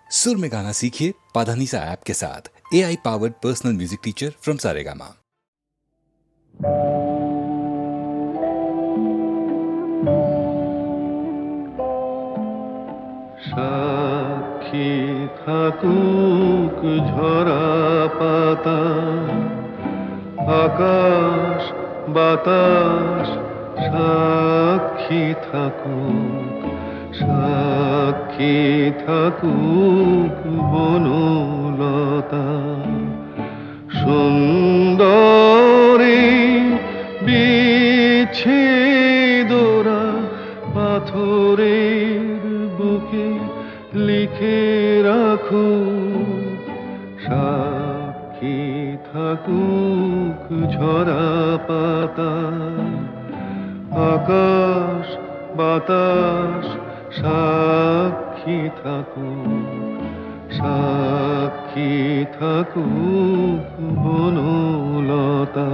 सुर में गाना सीखिए पाधानीसा ऐप के साथ। AI powered personal music teacher from Saregama. সাক্ষী থাকুক ঝরা পাতা, আকাশ বাতাস সাক্ষী থাকুক, সাক্ষী থাকুক বনলতা। সুন্দরী বিচ্ছেদরা পাথরের বুকে লিখে রাখুক, সাক্ষী থাকুক ঝরা পাতা, আকাশ বাতাস সাক্ষী থাকুক, সাক্ষী থাকুক বনলতা।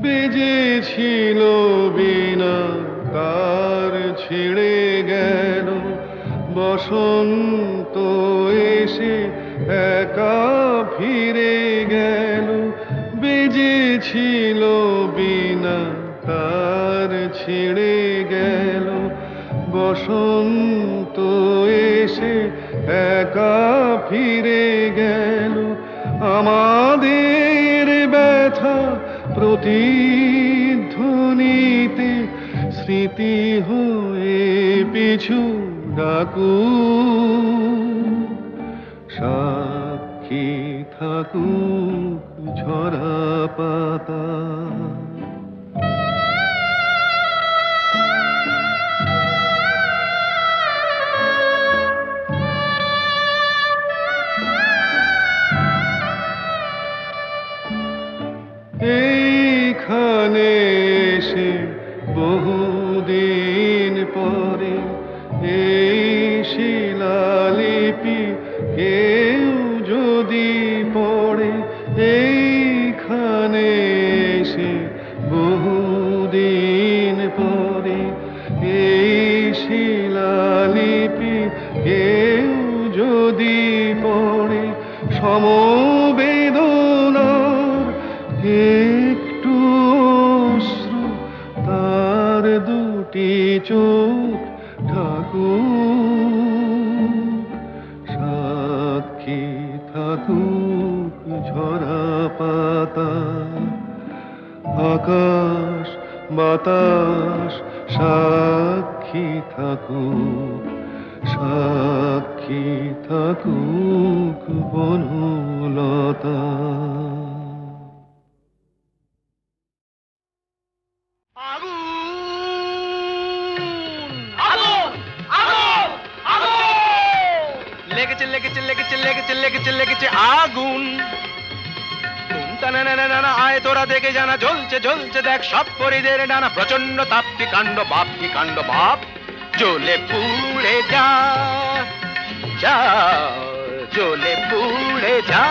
বেজেছিল বিনা তার ছিঁড়ে গেল, বসন্ত এসে একা ফিরে গেল। বেজেছিল বিনা তার ছিঁড়ে গেল, বসন্ত এসে একা ফিরে গেল। আমাদের ব্যথা প্রতিধ্বনিতে স্মৃতি হয়ে পিছু ডাকুক, সাক্ষী থাকুক ঝরা পাতা। এইখানে এসে বহুদিন পরে এই শিলালিপি কেউ যদি পড়ে, এইখানে এসে বহুদিন পরে এই শিলালিপি কেউ যদি পড়ে, সমবেদনার একটু অশ্রু তার দুটি চোখ ঠাকুর, সাক্ষী থাকুক ঝরা পাতা, আকাশ বাতাস সাক্ষী থাকুক, সাক্ষী থাকুক বনলতা। লেগেছে লেগেছে লেগেছে লেগেছে লেগেছে লেগেছে আগুন। আয় তোরা দেখে জানা, জ্বলছে জ্বলছে দেখ সব পরিদের ডানা। প্রচন্ড তাপ কি কাণ্ড বাপ, কি কাণ্ড বাপ। জ্বলে পুড়ে যা যা, জ্বলে পুড়ে যা,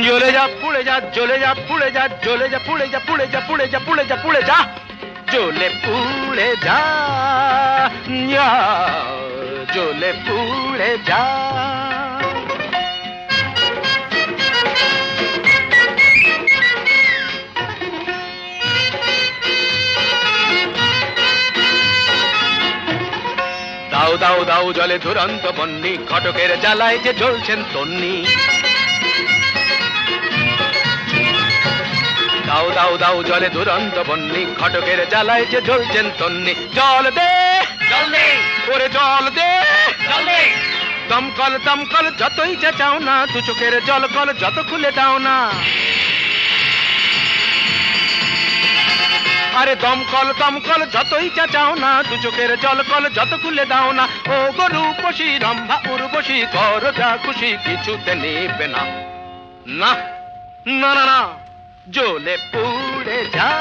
জ্বলে যা পুড়ে যা, জ্বলে যা পুড়ে যা, জ্বলে যা পুড়ে যা, পুড়ে যা পুড়ে যা, পুড়ে যা পুড়ে যা, জ্বলে পুড়ে যা, জ্বলে পুড়ে যা। দাও দাও দাও জলে দুরন্ত বন্যি, ঘটকের জ্বালায় যে জ্বলছেন তন্নি। দাও দাও দাও জলে দুরন্ত বন্যি, ঘটকের জ্বালায় যে জ্বলছেন তন্নি। জল দে জল দে, ওরে জল দে জল দে। দমকল দমকল যতই চেঁচাও না, দু চোখের জল কল যত খুলে দাও না। আরে দমকল দমকল যতই চেঁচাও না, দু চোখের জল কল যত খুলে দাও না। ও গরু পশি রম্ভা উর্বশী, কর যা খুশি কিছুতে নেবে না। না না না না, জ্বলে পুড়ে যা,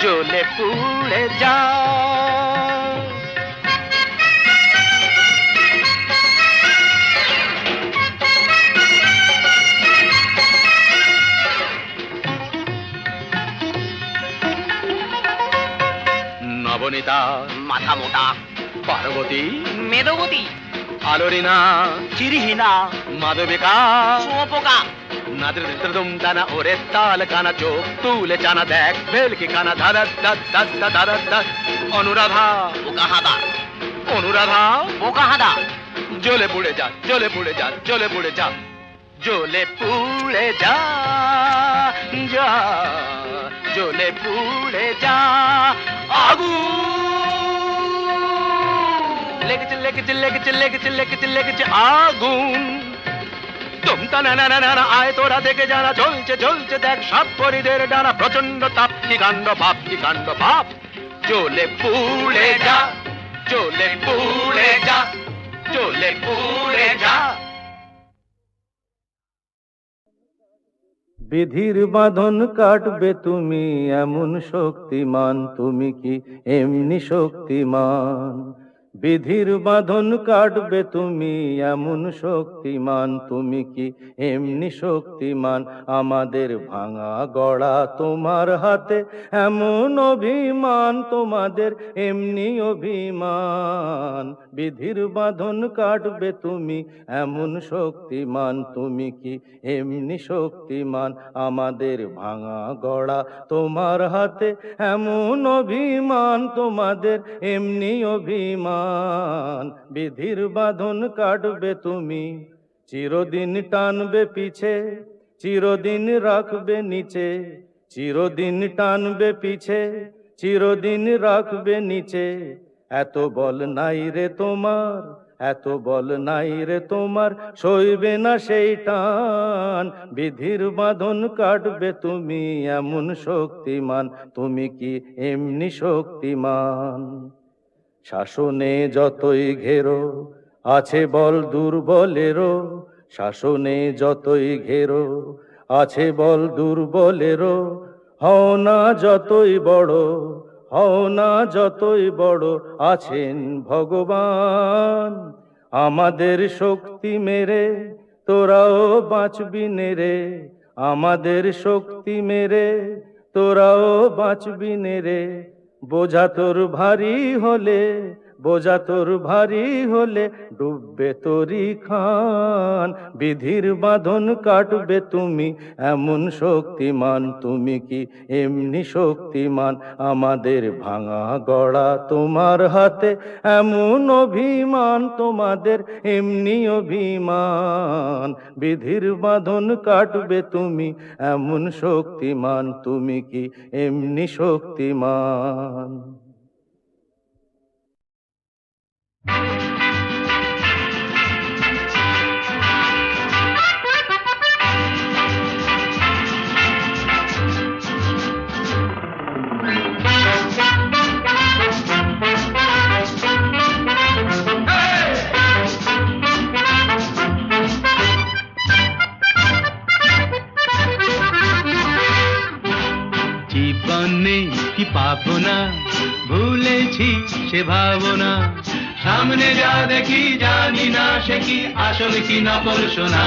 জ্বলে পুড়ে যা। নবনীতা মাথা মোটা পার্বতী মেদবতী আলোরিনা চিরিহীনা মাধবিকা শুঁয়োপোকা নাদ্রদুম দানা ওরে তাল কানা চোখ তুলে চানা দেখ ভেলকি কানা ধারা ধারা অনুরাধা বোকা হাদা অনুরাধা বোকা হাদা জ্বলে পুড়ে যা জ্বলে পুড়ে যা জ্বলে পুড়ে যা জ্বলে পুড়ে যা যা জ্বলে পুড়ে যা আগুন লেগেছে লেগেছে লেগেছে লেগেছে লেগেছে লেগেছে আগুন তুমতা না না না না আয় তোরা দেখে জানা জ্বলছে জ্বলছে দেখ সব পরিদের ডানা প্রচন্ড তাপ কি কাণ্ড ভাব জ্বলে পুড়ে যা জ্বলে পুড়ে যা জ্বলে পুড়ে যা বিধির বাঁধন কাটবে তুমি এমন শক্তিমান, তুমি কি এমনি শক্তিমান? বিধির বাঁধন কাটবে তুমি এমন শক্তিমান, তুমি কি এমনি শক্তিমান? আমাদের ভাঙা গড়া তোমার হাতে এমন অভিমান, তোমাদের এমনি অভিমান। বিধির বাঁধন কাটবে তুমি এমন শক্তিমান, তুমি কি এমনি শক্তিমান? আমাদের ভাঙা গড়া তোমার হাতে এমন অভিমান, তোমাদের এমনি অভিমান। বিধির বাঁধন কাটবে তুমি, চিরদিন টানবে পিছে, চিরদিন রাখবে নিচে, চিরদিন টানবে পিছে, চিরদিন রাখবে নিচে। এত বল নাই রে তোমার, এত বল নাই রে তোমার, সইবে না সেই টান। বিধির বাঁধন কাটবে তুমি এমন শক্তিমান, তুমি কি এমনি শক্তিমান? শাসনে যতই ঘেরো আছে বল দুর্বলেরও, শাসনে যতই ঘেরো আছে বল দুর্বলেরও। হও না যতই বড়, হও না যতই বড়, আছেন ভগবান। আমাদের শক্তি মেরে তোরাও বাঁচবি নেরে, আমাদের শক্তি মেরে তোরাও বাঁচবি নেরে। বোঝা তোর ভারী হলে, বোঝা তোর ভারী হলে ডুববে তোরি খান। বিধির বাঁধন কাটবে তুমি এমন শক্তিমান, তুমি কি এমনি শক্তিমান? আমাদের ভাঙা গড়া তোমার হাতে এমন অভিমান, তোমাদের এমনি অভিমান। বিধির বাঁধন কাটবে তুমি এমন শক্তিমান, তুমি কি এমনি শক্তিমান? জীবনে কি পাবো না, ভুলেছি সে ভাবনা। সামনে যা দেখি জানি না সে কি আসল কি নকল সোনা।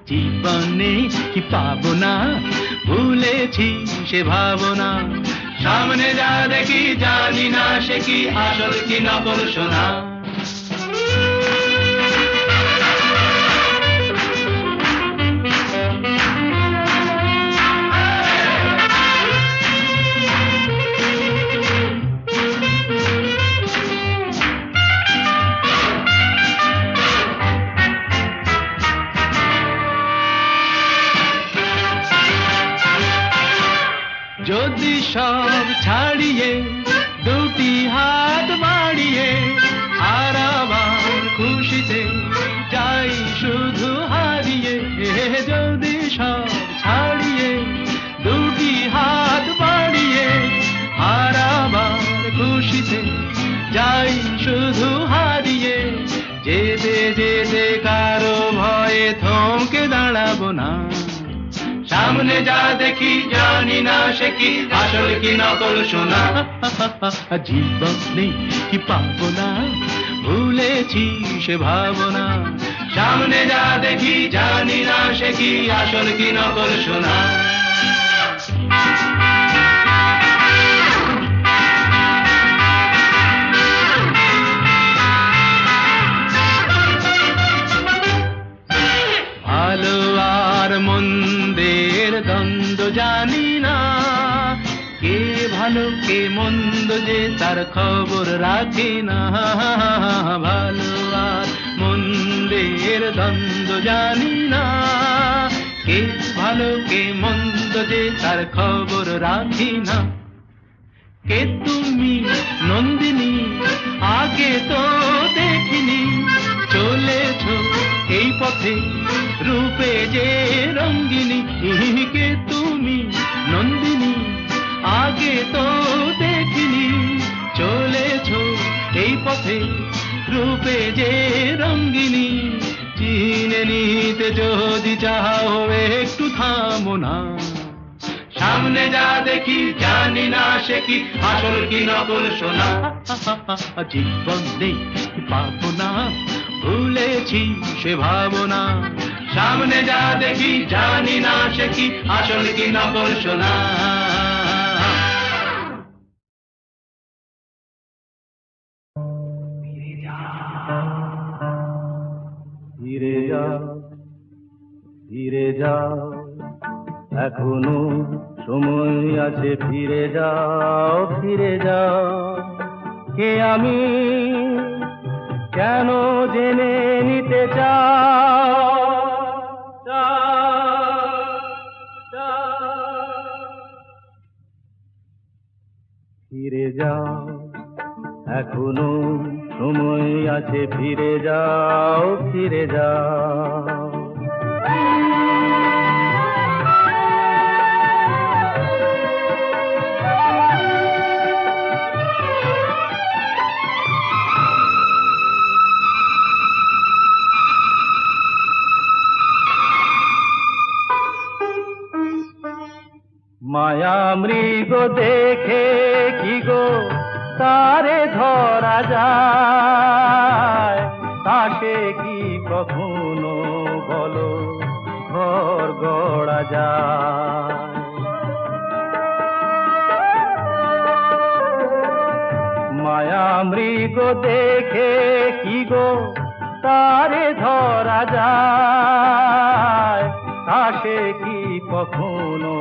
জীবনে কি পাবো না, ভুলেছি সে ভাবনা। সামনে যা দেখি জানি না সে কি আসল কি নকল সোনা। যদি সব ছাড়িয়ে দুটি হাত বাড়িয়ে আর আমার খুশিতে যাই শুধু হারিয়ে। যদি সব ছাড়িয়ে দুটি হাত বাড়িয়ে আর আমার খুশিতে যাই শুধু হারিয়ে। যেতে যেতে কারো ভয়ে থমকে দাঁড়াবো না। সামনে যা দেখি জানি না সে কি আসল কি নকল সোনা। জীবনে কি পাবো না, ভুলেছি সে ভাবনা। সামনে যা দেখি জানি না সে কি আসল কি নকল সোনা। ভালো কে মন্দ যে তার খবর রাখে না, ভালো আর মন্দের দ্বন্দ্ব জানি না, কে ভালো কে মন্দ যে তার খবর রাখি না। কে তুমি নন্দিনী আগে তো দেখিনি, চলেছ এই পথে রূপে যে রঙ্গিনী। কে তুমি নন্দিনী আগে তো দেখিনি, চলেছ এই পথে রূপে যে রঙ্গিনী। চিনে নিতে যদি চাও একটু থামো না, সামনে যা দেখি জানি না সে কি আসল কি নকল সোনা। জীবন নেই পাবো না, ভুলেছি সে ভাবনা, সামনে যা দেখি জানি না সে কি আসল কি নকল সোনা। ফিরে যাও, ফিরে যাও, এখনো সময় আছে, ফিরে যাও, ফিরে যাও। কে আমি কেন জেনে নিতে চাও, ফিরে যাও, এখনো সময় আছে, ফিরে যাও, ফিরে যাও। মায়া মৃগ দেখে কি গো তারে ধরা যায়, তাসে কি কখনো বলো ঘর গড়া যায়। মায়া মৃগ দেখে কি গো তারে ধরা যায়, তাসে কি কখনো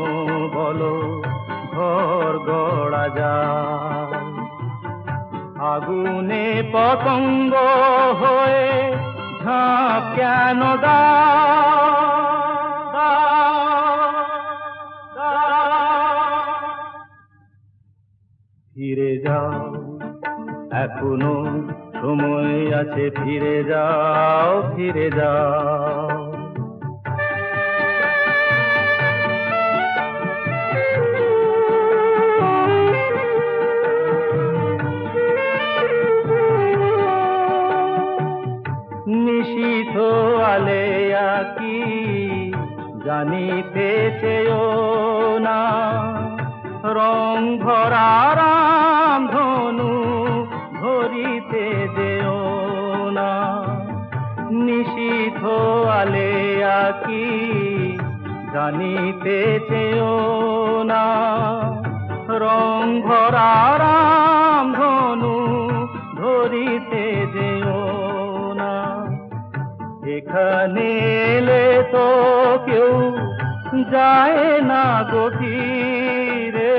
বলো ঘর গড়া যায়। আগুনে পতঙ্গ হয়ে ঝাঁপ কেন ফিরে যাও, এখনো সময় আছে, ফিরে যাও, ফিরে যাও। নিশীথ আলেয়া কি জানিতে চেয়েও না, রং ভরা রাম ধনু ধরিতে যেও না। নিশীথ আলেয়া কি জানিতে চেয়েও না, রং ভরা রাম ধনু ধরিতে যেও না। এখানে এলে তো কেউ যায় না গভীরে,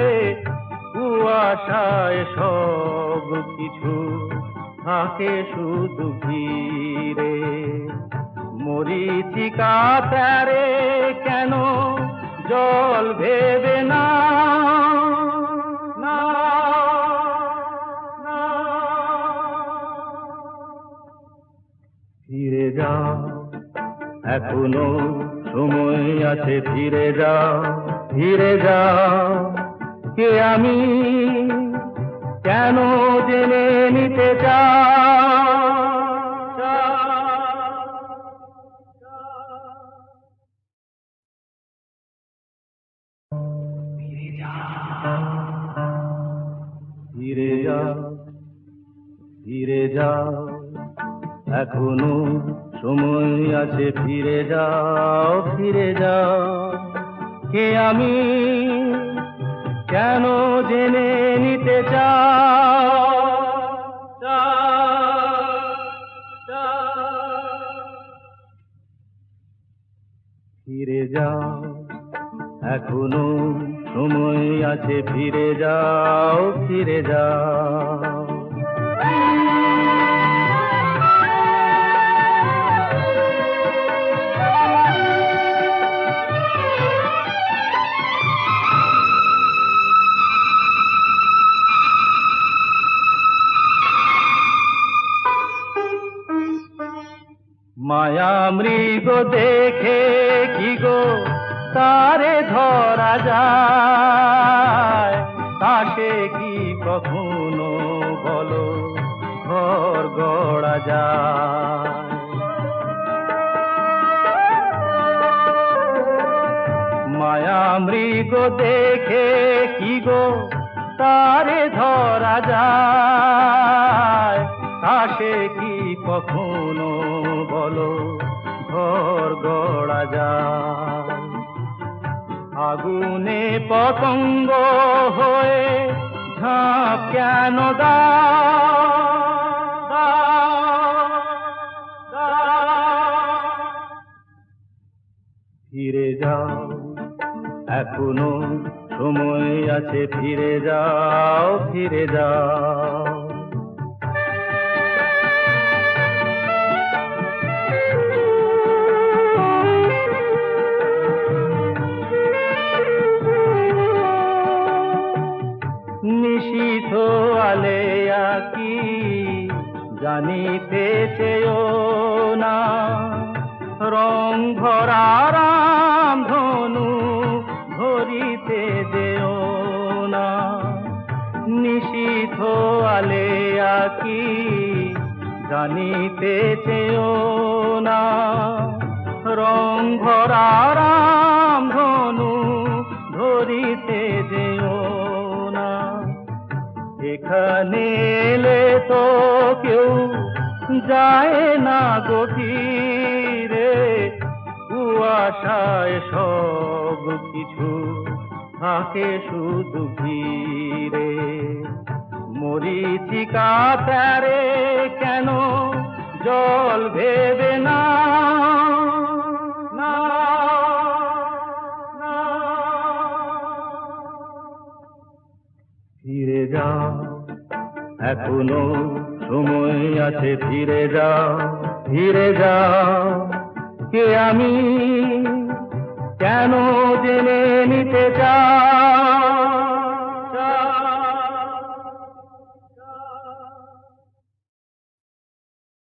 কুয়াশায় সব কিছু থাকে শুধু ঘিরে। মরীচিকা প্যারে কেন জল ভেবে না, না, না। ফিরে যাও, এখনো সময় আছে, ফিরে যাও, ফিরে যাও। কে আমি কেন জেনে নিতে চাও। ফিরে যাও, ফিরে যাও, এখনো সময় আছে, ফিরে যাও, ফিরে যাও। কে আমি কেন জেনে নিতে চাও। ফিরে যাও, এখনো সময় আছে ফিরে যাও, ফিরে যাও। মায়া মৃগ দেখে কি গো তারে ধরা যায়, তাকে কি কখনো বলো ঘর গড়া যায়। মায়া মৃগ দেখে কি গো তারে ধরা যায়, তাকে কি কখনো বলো ঘর গড়া যায়। আগুনে পতঙ্গ হয়ে ঝাঁপ কেন ফিরে যাও, এখনো সময় আছে ফিরে যাও, ফিরে যাও। নিশীথ আলেয়া কি জানিতে চেয়েও না, রং ভরা রাম ধনু ধরিতে যেও না। নিশীথ আলেয়া কি জানিতে চেয়েও না, রং ভরা রাম ধনু ধরিতে যেও না। এখানে এলে তো কেউ যায় না গভীরে, কুয়াশায় সব কিছু থাকে শুধু ঘিরে। মরীচিকা তারে কেন জল ভেবে না, না, না। ফিরে যাও, এখনো সময় আছে ফিরে যাও, ফিরে যাও। কে আমি কেন জেনে নিতে চাই